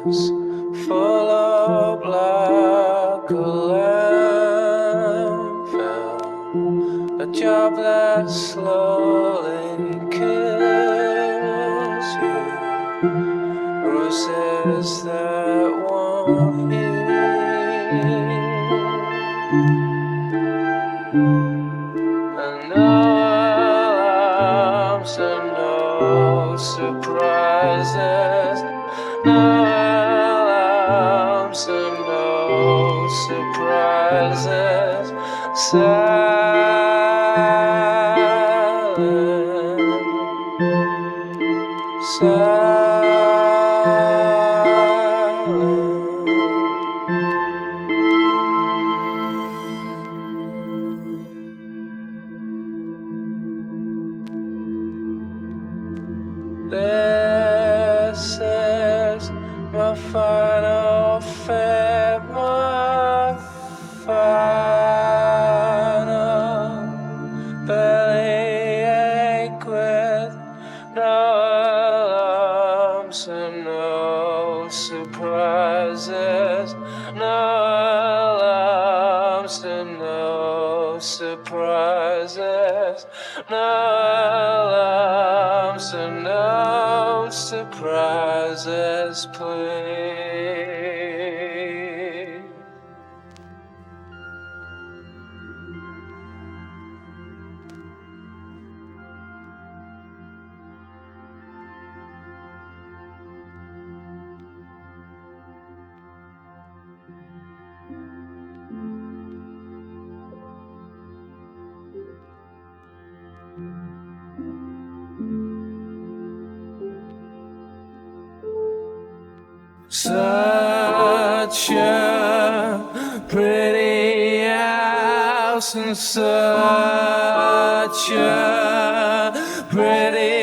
was full up like a landfill, a job that slowly kills you, bruises that won't heal. And no alarms and no surprises, no alarms and no surprises. Silent. This is my final fate, my final bellyache with no alarms and no surprises, no alarms and no surprises, no alarms and no surprises, please. Such a pretty house and such a pretty